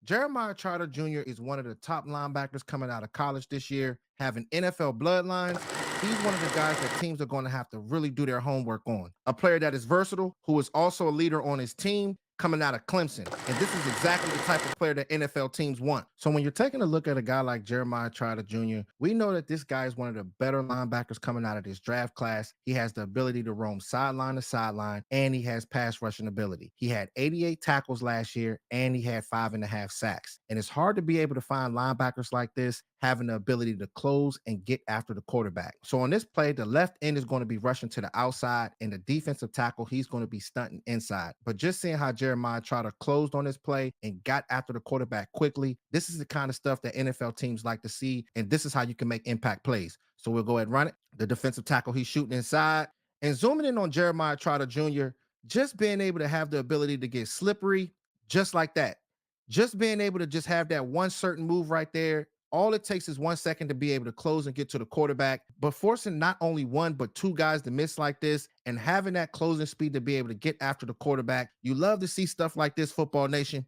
Jeremiah Trotter Jr. is one of the top linebackers coming out of college this year, having NFL bloodlines. He's one of the guys that teams are going to have to really do their homework on. A player that is versatile, who is also a leader on his team, coming out of Clemson. And this is exactly the type of player that NFL teams want. So when you're taking a look at a guy like Jeremiah Trotter Jr., we know that this guy is one of the better linebackers coming out of this draft class. He has the ability to roam sideline to sideline, and he has pass rushing ability. He had 88 tackles last year, and he had 5.5 sacks. And it's hard to be able to find linebackers like this having the ability to close and get after the quarterback. So on this play, the left end is going to be rushing to the outside, and the defensive tackle, he's going to be stunting inside. But just seeing how Jeremiah Trotter closed on this play and got after the quarterback quickly, this is the kind of stuff that NFL teams like to see, and this is how you can make impact plays. So we'll go ahead and run it. The defensive tackle, he's shooting inside. And zooming in on Jeremiah Trotter Jr., just being able to have the ability to get slippery just like that. Just being able to just have that one certain move right there. All it takes is 1 second to be able to close and get to the quarterback, but forcing not only one, but two guys to miss like this and having that closing speed to be able to get after the quarterback. You love to see stuff like this, Football Nation.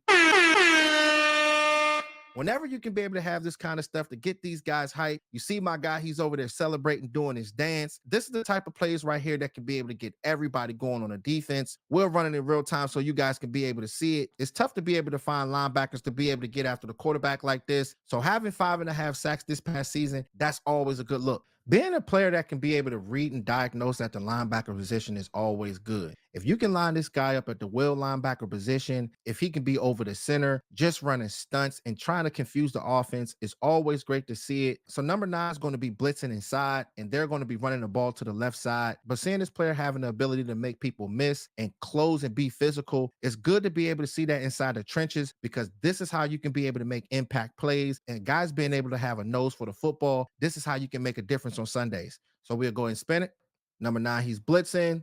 Whenever you can be able to have this kind of stuff to get these guys hyped, you see my guy, he's over there celebrating, doing his dance. This is the type of plays right here that can be able to get everybody going on a defense. We're running in real time so you guys can be able to see it. It's tough to be able to find linebackers to be able to get after the quarterback like this. So having 5.5 sacks this past season, that's always a good look. Being a player that can be able to read and diagnose at the linebacker position is always good. If you can line this guy up at the will linebacker position, if he can be over the center, just running stunts and trying to confuse the offense, it's always great to see it. So number 9 is going to be blitzing inside, and they're going to be running the ball to the left side. But seeing this player having the ability to make people miss and close and be physical, it's good to be able to see that inside the trenches, because this is how you can be able to make impact plays. And guys being able to have a nose for the football, this is how you can make a difference on Sundays. So we'll go ahead and spin it. Number 9, he's blitzing.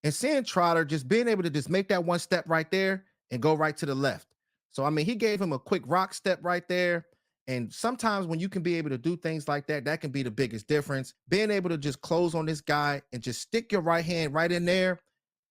And seeing Trotter just being able to just make that one step right there and go right to the left. So, I mean, he gave him a quick rock step right there. And sometimes when you can be able to do things like that, that can be the biggest difference. Being able to just close on this guy and just stick your right hand right in there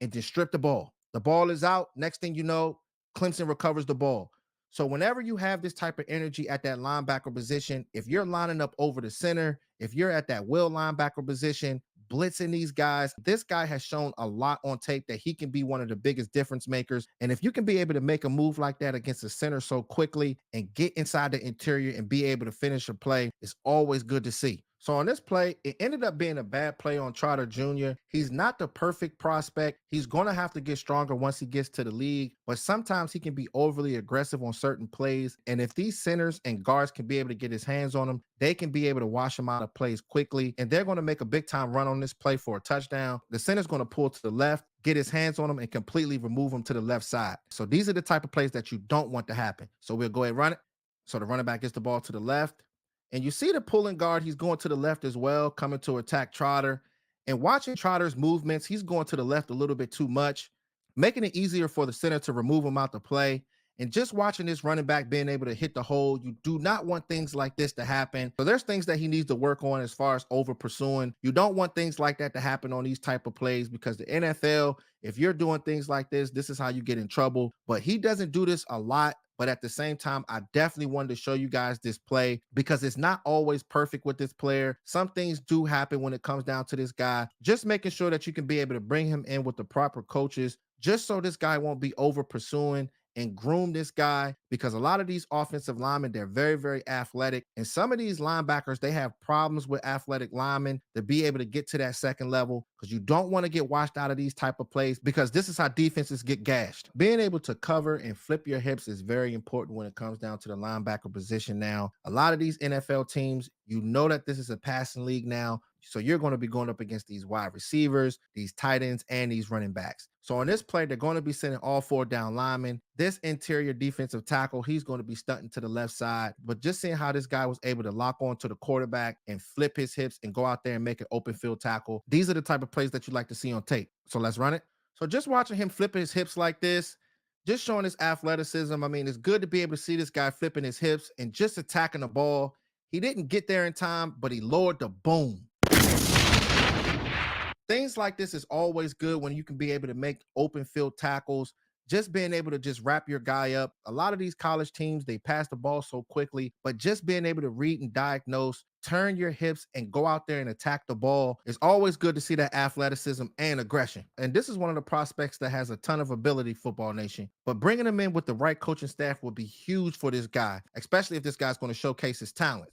and just strip the ball. The ball is out. Next thing you know, Clemson recovers the ball. So whenever you have this type of energy at that linebacker position, if you're lining up over the center, if you're at that will linebacker position, blitzing these guys, this guy has shown a lot on tape that he can be one of the biggest difference makers. And if you can be able to make a move like that against the center so quickly and get inside the interior and be able to finish a play, it's always good to see. So on this play, it ended up being a bad play on Trotter Jr. He's not the perfect prospect. He's going to have to get stronger once he gets to the league, but sometimes he can be overly aggressive on certain plays. And if these centers and guards can be able to get his hands on him, they can be able to wash him out of plays quickly. And they're going to make a big time run on this play for a touchdown. The center's going to pull to the left, get his hands on him, and completely remove him to the left side. So these are the type of plays that you don't want to happen. So we'll go ahead and run it. So the running back gets the ball to the left. And you see the pulling guard, he's going to the left as well, coming to attack Trotter. And watching Trotter's movements, he's going to the left a little bit too much, making it easier for the center to remove him out the play. And just watching this running back being able to hit the hole, you do not want things like this to happen. So there's things that he needs to work on as far as over pursuing. You don't want things like that to happen on these type of plays, because the NFL, if you're doing things like this is how you get in trouble. But he doesn't do this a lot. But at the same time, I definitely wanted to show you guys this play because it's not always perfect with this player. Some things do happen when it comes down to this guy. Just making sure that you can be able to bring him in with the proper coaches, just so this guy won't be over pursuing and groom this guy, because a lot of these offensive linemen, they're very, very athletic. And some of these linebackers, they have problems with athletic linemen to be able to get to that second level, because you don't want to get washed out of these type of plays, because this is how defenses get gashed. Being able to cover and flip your hips is very important when it comes down to the linebacker position now. A lot of these NFL teams, you know that this is a passing league now. So you're going to be going up against these wide receivers, these tight ends, and these running backs. So on this play, they're going to be sending all 4 down linemen. This interior defensive tackle, he's going to be stunting to the left side. But just seeing how this guy was able to lock on to the quarterback and flip his hips and go out there and make an open field tackle, these are the type of plays that you like to see on tape. So let's run it. So just watching him flip his hips like this, just showing his athleticism. I mean, it's good to be able to see this guy flipping his hips and just attacking the ball. He didn't get there in time, but he lowered the boom. Things like this is always good when you can be able to make open field tackles. just being able to just wrap your guy up. A lot of these college teams, they pass the ball so quickly, but just being able to read and diagnose, turn your hips and go out there and attack the ball. It's always good to see that athleticism and aggression. And this is one of the prospects that has a ton of ability, Football Nation. But bringing him in with the right coaching staff will be huge for this guy, especially if this guy's going to showcase his talent.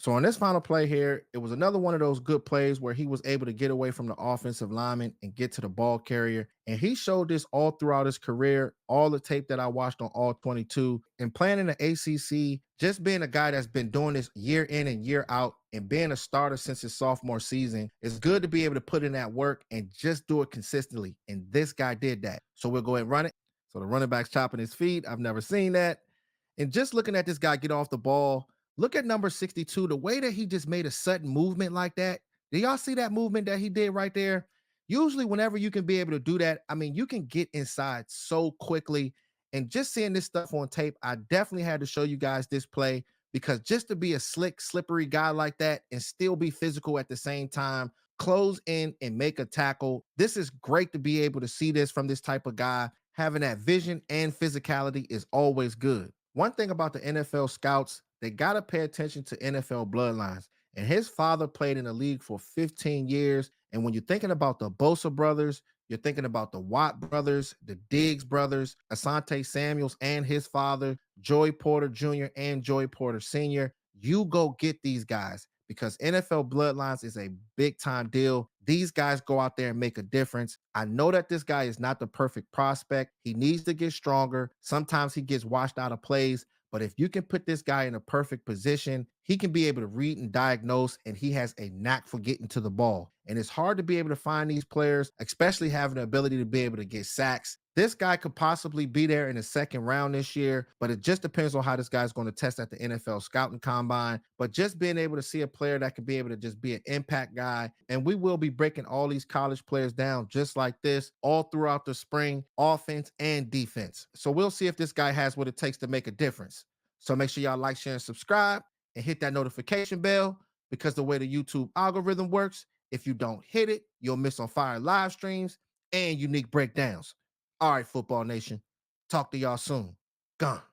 So on this final play here, it was another one of those good plays where he was able to get away from the offensive lineman and get to the ball carrier. And he showed this all throughout his career, all the tape that I watched on all 22 and playing in the ACC, just being a guy that's been doing this year in and year out and being a starter since his sophomore season. It's good to be able to put in that work and just do it consistently. And this guy did that. So we'll go ahead and run it. So the running back's chopping his feet. I've never seen that. And just looking at this guy get off the ball, look at number 62, the way that he just made a sudden movement like that. Do y'all see that movement that he did right there? Usually, whenever you can be able to do that, I mean, you can get inside so quickly. And just seeing this stuff on tape, I definitely had to show you guys this play because just to be a slick, slippery guy like that and still be physical at the same time, close in and make a tackle. This is great to be able to see this from this type of guy. Having that vision and physicality is always good. One thing about the NFL scouts, they got to pay attention to NFL bloodlines. And his father played in the league for 15 years. And when you're thinking about the Bosa brothers, you're thinking about the Watt brothers, the Diggs brothers, Asante Samuels and his father, Joey Porter Jr. and Joey Porter Sr. You go get these guys because NFL bloodlines is a big time deal. These guys go out there and make a difference. I know that this guy is not the perfect prospect. He needs to get stronger. Sometimes he gets washed out of plays, but if you can put this guy in a perfect position, he can be able to read and diagnose, and he has a knack for getting to the ball. And it's hard to be able to find these players, especially having the ability to be able to get sacks. This guy could possibly be there in the second round this year, but it just depends on how this guy's going to test at the NFL scouting combine. But just being able to see a player that could be able to just be an impact guy, and we will be breaking all these college players down just like this all throughout the spring, offense and defense. So we'll see if this guy has what it takes to make a difference. So make sure y'all like, share, and subscribe and hit that notification bell because the way the YouTube algorithm works, if you don't hit it, you'll miss on fire live streams and unique breakdowns. All right, Football Nation. Talk to y'all soon. Gone.